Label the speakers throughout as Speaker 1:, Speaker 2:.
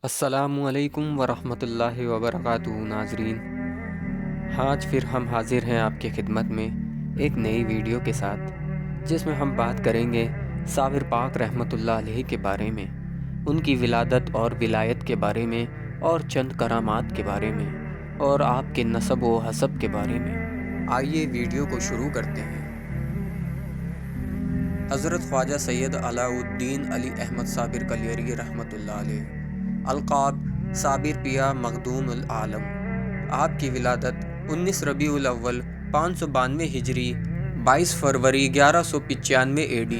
Speaker 1: السلام علیکم ورحمۃ اللہ وبرکاتہ ناظرین، آج پھر ہم حاضر ہیں آپ کی خدمت میں ایک نئی ویڈیو کے ساتھ، جس میں ہم بات کریں گے صابر پاک رحمۃ اللہ علیہ کے بارے میں، ان کی ولادت اور ولایت کے بارے میں، اور چند کرامات کے بارے میں، اور آپ کے نسب و حسب کے بارے میں۔ آئیے ویڈیو کو شروع کرتے ہیں۔ حضرت خواجہ سید علاء الدین علی احمد صابر کلیری رحمۃ اللہ علیہ، القاب صابر پیا مخدوم العالم۔ آپ کی ولادت 19 ربیع الاول 592 ہجری 22 فروری 1195 AD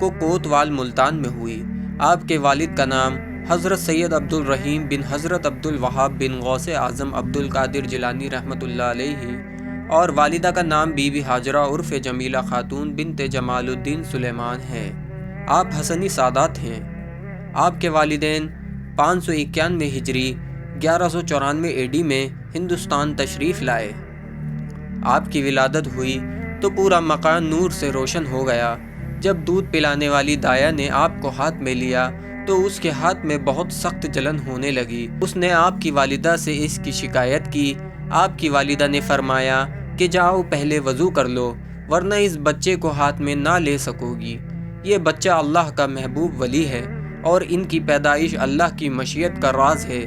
Speaker 1: کو کوتوال ملتان میں ہوئی۔ آپ کے والد کا نام حضرت سید عبد الرحیم بن حضرت عبد الوہاب بن غوث اعظم عبد القادر جیلانی رحمۃ اللہ علیہ، اور والدہ کا نام بی بی ہاجرہ عرف جمیلہ خاتون بنت جمال الدین سلیمان ہے۔ آپ حسنی سادات ہیں۔ آپ کے والدین 591 ہجری 1194 AD میں ہندوستان تشریف لائے۔ آپ کی ولادت ہوئی تو پورا مکان نور سے روشن ہو گیا۔ جب دودھ پلانے والی دایا نے آپ کو ہاتھ میں لیا تو اس کے ہاتھ میں بہت سخت جلن ہونے لگی۔ اس نے آپ کی والدہ سے اس کی شکایت کی۔ آپ کی والدہ نے فرمایا کہ جاؤ پہلے وضو کر لو، ورنہ اس بچے کو ہاتھ میں نہ لے سکو گی۔ یہ بچہ اللہ کا محبوب ولی ہے اور ان کی پیدائش اللہ کی مشیت کا راز ہے۔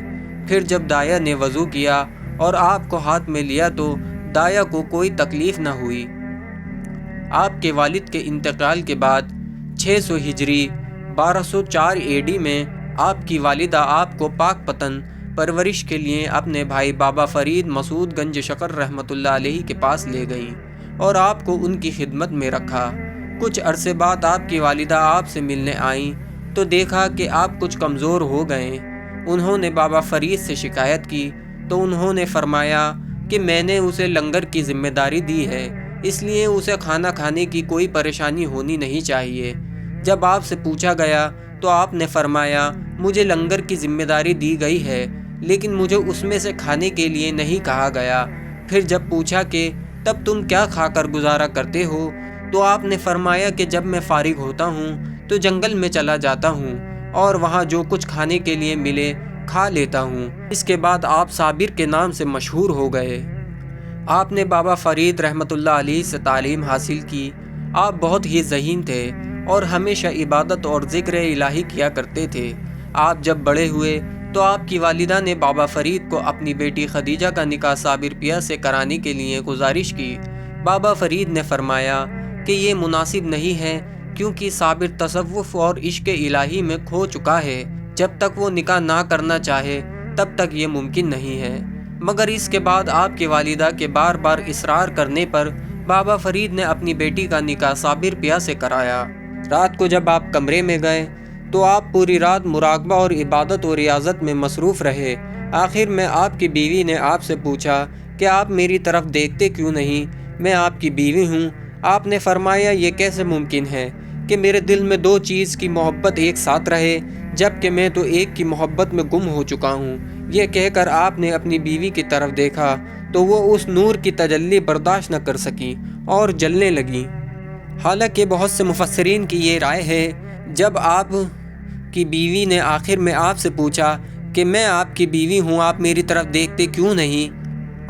Speaker 1: پھر جب دایا نے وضو کیا اور آپ کو ہاتھ میں لیا تو دایا کو کوئی تکلیف نہ ہوئی۔ آپ کے والد کے انتقال کے بعد 600 ہجری 1204 AD میں آپ کی والدہ آپ کو پاک پتن پرورش کے لیے اپنے بھائی بابا فرید مسعود گنج شکر رحمۃ اللہ علیہ کے پاس لے گئیں اور آپ کو ان کی خدمت میں رکھا۔ کچھ عرصے بعد آپ کی والدہ آپ سے ملنے آئیں تو دیکھا کہ آپ کچھ کمزور ہو گئے۔ انہوں نے بابا فرید سے شکایت کی تو انہوں نے فرمایا کہ میں نے اسے لنگر کی ذمہ داری دی ہے، اس لیے اسے کھانا کھانے کی کوئی پریشانی ہونی نہیں چاہیے۔ جب آپ سے پوچھا گیا تو آپ نے فرمایا مجھے لنگر کی ذمہ داری دی گئی ہے، لیکن مجھے اس میں سے کھانے کے لیے نہیں کہا گیا۔ پھر جب پوچھا کہ تب تم کیا کھا کر گزارا کرتے ہو تو آپ نے فرمایا کہ جب میں فارغ ہوتا ہوں تو جنگل میں چلا جاتا ہوں اور وہاں جو کچھ کھانے کے لیے ملے کھا لیتا ہوں۔ اس کے بعد آپ صابر کے نام سے مشہور ہو گئے۔ آپ نے بابا فرید رحمۃ اللہ علیہ سے تعلیم حاصل کی۔ آپ بہت ہی ذہین تھے اور ہمیشہ عبادت اور ذکر الہی کیا کرتے تھے۔ آپ جب بڑے ہوئے تو آپ کی والدہ نے بابا فرید کو اپنی بیٹی خدیجہ کا نکاح صابر پیا سے کرانے کے لیے گزارش کی۔ بابا فرید نے فرمایا کہ یہ مناسب نہیں ہے کیونکہ صابر تصوف اور عشق الہی میں کھو چکا ہے، جب تک وہ نکاح نہ کرنا چاہے تب تک یہ ممکن نہیں ہے۔ مگر اس کے بعد آپ کی والدہ کے بار بار اصرار کرنے پر بابا فرید نے اپنی بیٹی کا نکاح صابر پیا سے کرایا۔ رات کو جب آپ کمرے میں گئے تو آپ پوری رات مراقبہ اور عبادت و ریاضت میں مصروف رہے۔ آخر میں آپ کی بیوی نے آپ سے پوچھا کہ آپ میری طرف دیکھتے کیوں نہیں؟ میں آپ کی بیوی ہوں۔ آپ نے فرمایا یہ کیسے ممکن ہے کہ میرے دل میں دو چیز کی محبت ایک ساتھ رہے، جبکہ میں تو ایک کی محبت میں گم ہو چکا ہوں۔ یہ کہہ کر آپ نے اپنی بیوی کی طرف دیکھا تو وہ اس نور کی تجلی برداشت نہ کر سکیں اور جلنے لگیں۔ حالانکہ بہت سے مفسرین کی یہ رائے ہے، جب آپ کی بیوی نے آخر میں آپ سے پوچھا کہ میں آپ کی بیوی ہوں، آپ میری طرف دیکھتے کیوں نہیں؟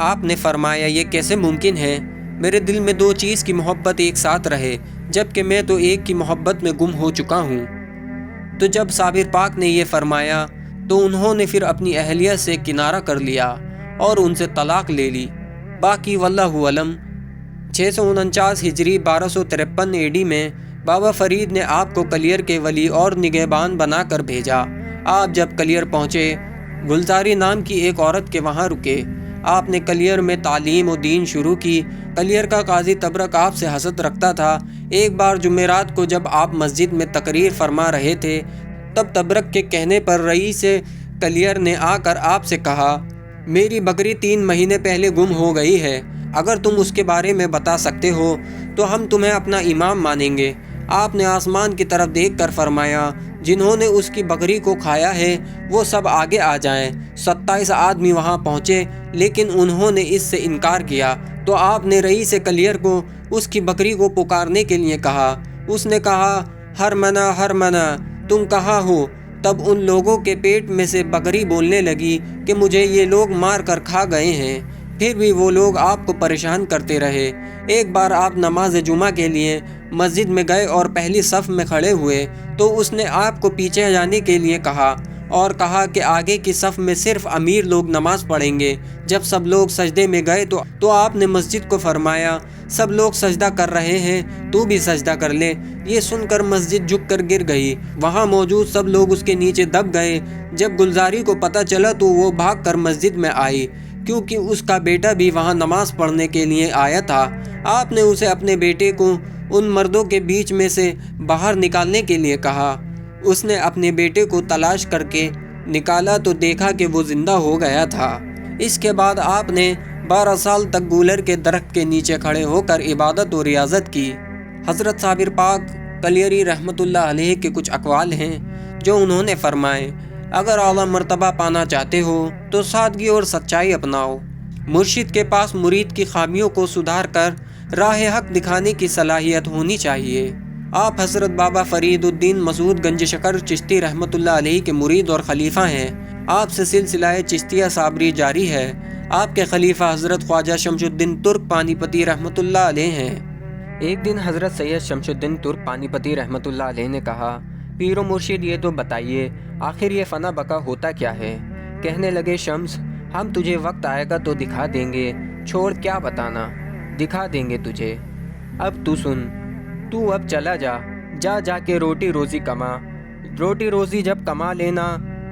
Speaker 1: آپ نے فرمایا یہ کیسے ممکن ہے؟ میرے دل میں دو چیز کی محبت ایک ساتھ رہے، جبکہ میں تو ایک کی محبت میں گم ہو چکا ہوں۔ تو جب صابر پاک نے یہ فرمایا تو انہوں نے پھر اپنی اہلیہ سے کنارہ کر لیا اور ان سے طلاق لے لی۔ باقی واللہ علم۔ 649 ہجری 1253 AD میں بابا فرید نے آپ کو کلیر کے ولی اور نگہبان بنا کر بھیجا۔ آپ جب کلیر پہنچے، گلزاری نام کی ایک عورت کے وہاں رکے۔ آپ نے کلیر میں تعلیم و دین شروع کی۔ کلیر کا قاضی تبرک آپ سے حسد رکھتا تھا۔ ایک بار جمعرات کو جب آپ مسجد میں تقریر فرما رہے تھے، تب تبرک کے کہنے پر رئیس کلیر نے آ کر آپ سے کہا، میری بکری 3 مہینے پہلے گم ہو گئی ہے، اگر تم اس کے بارے میں بتا سکتے ہو تو ہم تمہیں اپنا امام مانیں گے۔ آپ نے آسمان کی طرف دیکھ کر فرمایا، جنہوں نے اس کی بکری کو کھایا ہے وہ سب آگے آ جائیں۔ 27 آدمی وہاں پہنچے، لیکن انہوں نے اس سے انکار کیا۔ تو آپ نے رئیس کلیر کو اس کی بکری کو پکارنے کے لیے کہا۔ اس نے کہا، ہرمنا ہرمنا، تم کہاں ہو؟ تب ان لوگوں کے پیٹ میں سے بکری بولنے لگی کہ مجھے یہ لوگ مار کر کھا گئے ہیں۔ پھر بھی وہ لوگ آپ کو پریشان کرتے رہے۔ ایک بار آپ نماز جمعہ کے لیے مسجد میں گئے اور پہلی صف میں کھڑے ہوئے تو اس نے آپ کو پیچھے جانے کے لیے کہا اور کہا کہ آگے کی صف میں صرف امیر لوگ نماز پڑھیں گے۔ جب سب لوگ سجدے میں گئے تو آپ نے مسجد کو فرمایا، سب لوگ سجدہ کر رہے ہیں، تو بھی سجدہ کر لے۔ یہ سن کر مسجد جھک کر گر گئی۔ وہاں موجود سب لوگ اس کے نیچے دب گئے۔ جب گلزاری کو پتہ چلا تو وہ بھاگ کر مسجد میں آئی، کیونکہ اس کا بیٹا بھی وہاں نماز پڑھنے کے لیے آیا تھا۔ آپ نے اسے اپنے بیٹے کو ان مردوں کے بیچ میں سے باہر نکالنے کے لیے کہا۔ اس نے اپنے بیٹے کو تلاش کر کے نکالا تو دیکھا کہ وہ زندہ ہو گیا تھا۔ اس کے بعد آپ نے 12 سال تک گولر کے درخت کے نیچے کھڑے ہو کر عبادت و ریاضت کی۔ حضرت صابر پاک کلیری رحمۃ اللہ علیہ کے کچھ اقوال ہیں جو انہوں نے فرمائے، اگر اعلیٰ مرتبہ پانا چاہتے ہو تو سادگی اور سچائی اپناؤ۔ مرشد کے پاس مرید کی خامیوں کو سدھار کر راہ حق دکھانے کی صلاحیت ہونی چاہیے۔ آپ حضرت بابا فرید الدین مسعود گنج شکر چشتی رحمۃ اللہ علیہ کے مرید اور خلیفہ ہیں۔ آپ سے سلسلہ چشتیہ صابری جاری ہے۔ آپ کے خلیفہ حضرت خواجہ شمس الدین ترک پانی پتی رحمۃ اللہ علیہ ہیں۔ ایک دن حضرت سید شمس الدین ترک پانی پتی رحمۃ اللہ علیہ نے کہا، پیر و مرشد یہ تو بتائیے آخر یہ فنا بقا ہوتا کیا ہے؟ کہنے لگے، شمس ہم تجھے وقت آئے گا تو دکھا دیں گے، چھوڑ کیا بتانا، دکھا دیں گے تجھے۔ اب تو سن، تو اب چلا جا کے روٹی روزی کما۔ روٹی روزی جب کما لینا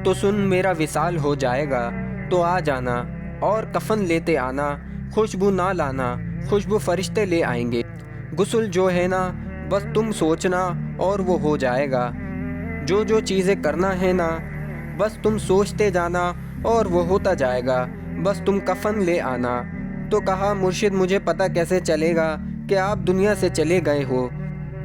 Speaker 1: تو سن میرا وصال ہو جائے گا تو آ جانا اور کفن لیتے آنا، خوشبو نہ لانا، خوشبو فرشتے لے آئیں گے۔ غسل جو ہے نا بس تم سوچنا اور وہ ہو جائے گا، جو چیزیں کرنا ہے نا بس تم سوچتے جانا اور وہ ہوتا جائے گا، بس تم کفن لے آنا۔ تو کہا، مرشد مجھے پتہ کیسے چلے گا کہ آپ دنیا سے چلے گئے ہو؟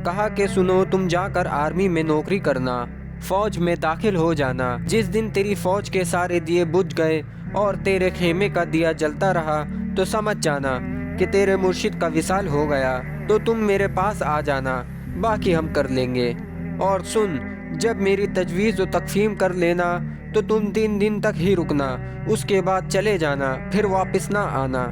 Speaker 1: کہا کہ سنو، تم جا کر آرمی میں نوکری کرنا، فوج میں داخل ہو جانا۔ جس دن تیری فوج کے سارے دیے بجھ گئے اور تیرے خیمے کا دیا جلتا رہا تو سمجھ جانا کہ تیرے مرشد کا وصال ہو گیا، تو تم میرے پاس آ جانا، باقی ہم کر لیں گے۔ اور سن، جب میری تجویز و تقسیم کر لینا تو تم 3 دن تک ہی رکنا، اس کے بعد چلے جانا، پھر واپس نہ آنا۔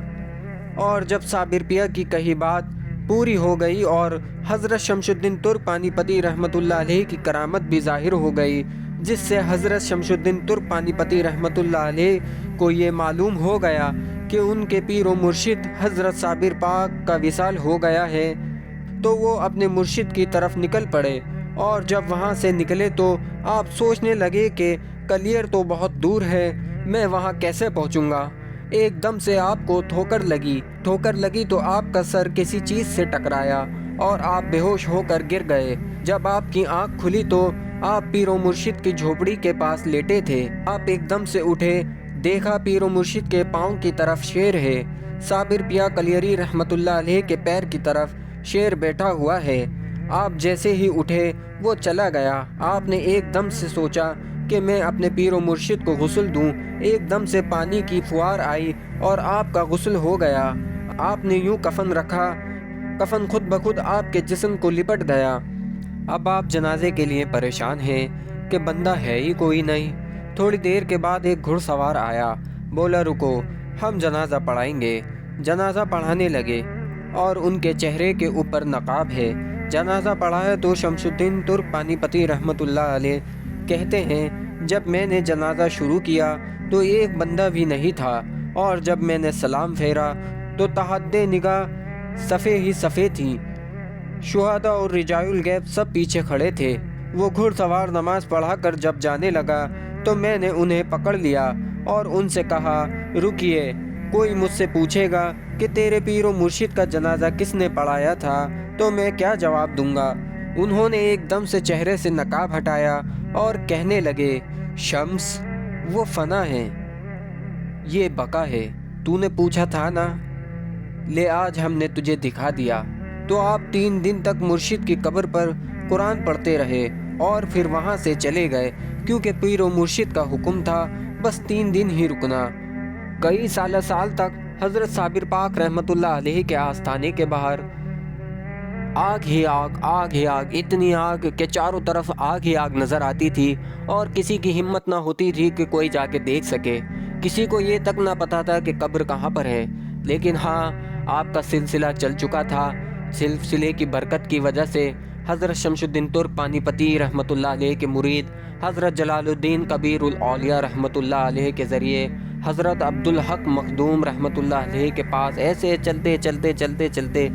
Speaker 1: اور جب صابر پیا کی کہی بات پوری ہو گئی اور حضرت شمس الدین ترک پانی پتی رحمۃ اللہ علیہ کی کرامت بھی ظاہر ہو گئی، جس سے حضرت شمس الدین ترک پانی پتی رحمۃ اللہ علیہ کو یہ معلوم ہو گیا کہ ان کے پیر و مرشد حضرت صابر پاک کا وصال ہو گیا ہے، تو وہ اپنے مرشد کی طرف نکل پڑے۔ اور جب وہاں سے نکلے تو آپ سوچنے لگے کہ کلیر تو بہت دور ہے، میں وہاں کیسے پہنچوں گا؟ ایک دم سے آپ کو ٹھوکر لگی تو آپ کا سر کسی چیز سے ٹکرایا اور آپ بے ہوش ہو کر گر گئے۔ جب آپ کی آنکھ کھلی تو آپ پیر و مرشد کی جھوپڑی کے پاس لیٹے تھے۔ آپ ایک دم سے اٹھے، دیکھا پیر و مرشد کے پاؤں کی طرف شیر ہے، صابر پیا کلیری رحمۃ اللہ علیہ کے پیر کی طرف شیر بیٹھا ہوا ہے۔ آپ جیسے ہی اٹھے وہ چلا گیا۔ آپ نے ایک دم سے سوچا کہ میں اپنے پیر و مرشد کو غسل دوں۔ ایک دم سے پانی کی فوار آئی اور آپ کا غسل ہو گیا۔ آپ نے یوں کفن رکھا، کفن خود بخود آپ کے جسم کو لپٹ گیا۔ اب آپ جنازے کے لیے پریشان ہیں کہ بندہ ہے ہی کوئی نہیں۔ تھوڑی دیر کے بعد ایک گھڑ سوار آیا، بولا رکو، ہم جنازہ پڑھائیں گے۔ جنازہ پڑھانے لگے اور ان کے چہرے کے اوپر نقاب ہے۔ جنازہ پڑھایا تو شمس الدین ترک پانی پتی رحمۃ اللہ علیہ کہتے ہیں، جب میں نے جنازہ شروع کیا تو ایک بندہ بھی نہیں تھا، اور جب میں نے سلام پھیرا تو تحد نگاہ صفیں ہی صفیں تھیں۔
Speaker 2: شہداء اور رجال الغیب سب پیچھے کھڑے تھے۔ وہ گھڑ سوار نماز پڑھا کر جب جانے لگا تو میں نے انہیں پکڑ لیا اور ان سے کہا، رکیے، کوئی مجھ سے پوچھے گا کہ تیرے پیر و مرشد کا جنازہ کس نے پڑھایا تھا تو میں کیا جواب دوں گا؟ انہوں نے ایک دم سے چہرے سے نقاب ہٹایا اور کہنے لگے، شمس، وہ فنا ہے، یہ بقا ہے، تو نے پوچھا تھا نا، لے آج ہم نے تجھے دکھا دیا۔ تو آپ 3 دن تک مرشد کی قبر پر قرآن پڑھتے رہے اور پھر وہاں سے چلے گئے، کیونکہ پیر و مرشد کا حکم تھا بس 3 دن ہی رکنا۔ کئی سال تک حضرت صابر پاک رحمۃ اللہ علیہ کے آستانے کے باہر آگ ہی آگ، آگ ہی آگ، اتنی آگ کہ چاروں طرف آگ ہی آگ نظر آتی تھی اور کسی کی ہمت نہ ہوتی تھی کہ کوئی جا کے دیکھ سکے۔ کسی کو یہ تک نہ پتا تھا کہ قبر کہاں پر ہے، لیکن ہاں، آپ کا سلسلہ چل چکا تھا۔ سلسلے کی برکت کی وجہ سے حضرت شمس الدین ترک پانی پتی رحمۃ اللہ علیہ کے مرید حضرت جلال الدین کبیر الاولیاء رحمۃ اللہ علیہ کے ذریعے حضرت عبدالحق مخدوم رحمۃ اللہ علیہ کے پاس ایسے چلتے چلتے چلتے چلتے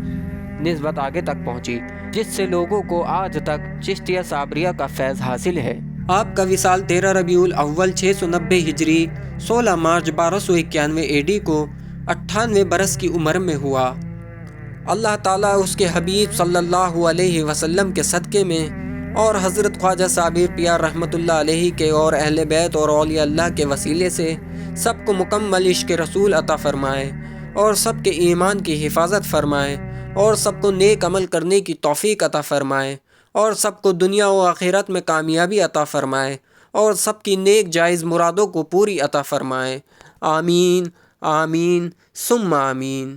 Speaker 2: نسبت آگے تک پہنچی، جس سے لوگوں کو آج تک چشتیہ صابریہ کا فیض حاصل ہے۔
Speaker 1: آپ کا وصال 13 ربیع الاول 690 ہجری 16 مارچ 1291 AD کو 98 برس کی عمر میں ہوا۔ اللہ تعالیٰ اس کے حبیب صلی اللہ علیہ وسلم کے صدقے میں اور حضرت خواجہ صابر پیار رحمۃ اللہ علیہ کے اور اہل بیت اور اولیاء اللہ کے وسیلے سے سب کو مکمل عشق رسول عطا فرمائے اور سب کے ایمان کی حفاظت فرمائے اور سب کو نیک عمل کرنے کی توفیق عطا فرمائے اور سب کو دنیا و آخرت میں کامیابی عطا فرمائے اور سب کی نیک جائز مرادوں کو پوری عطا فرمائے۔ آمین آمین ثم آمین۔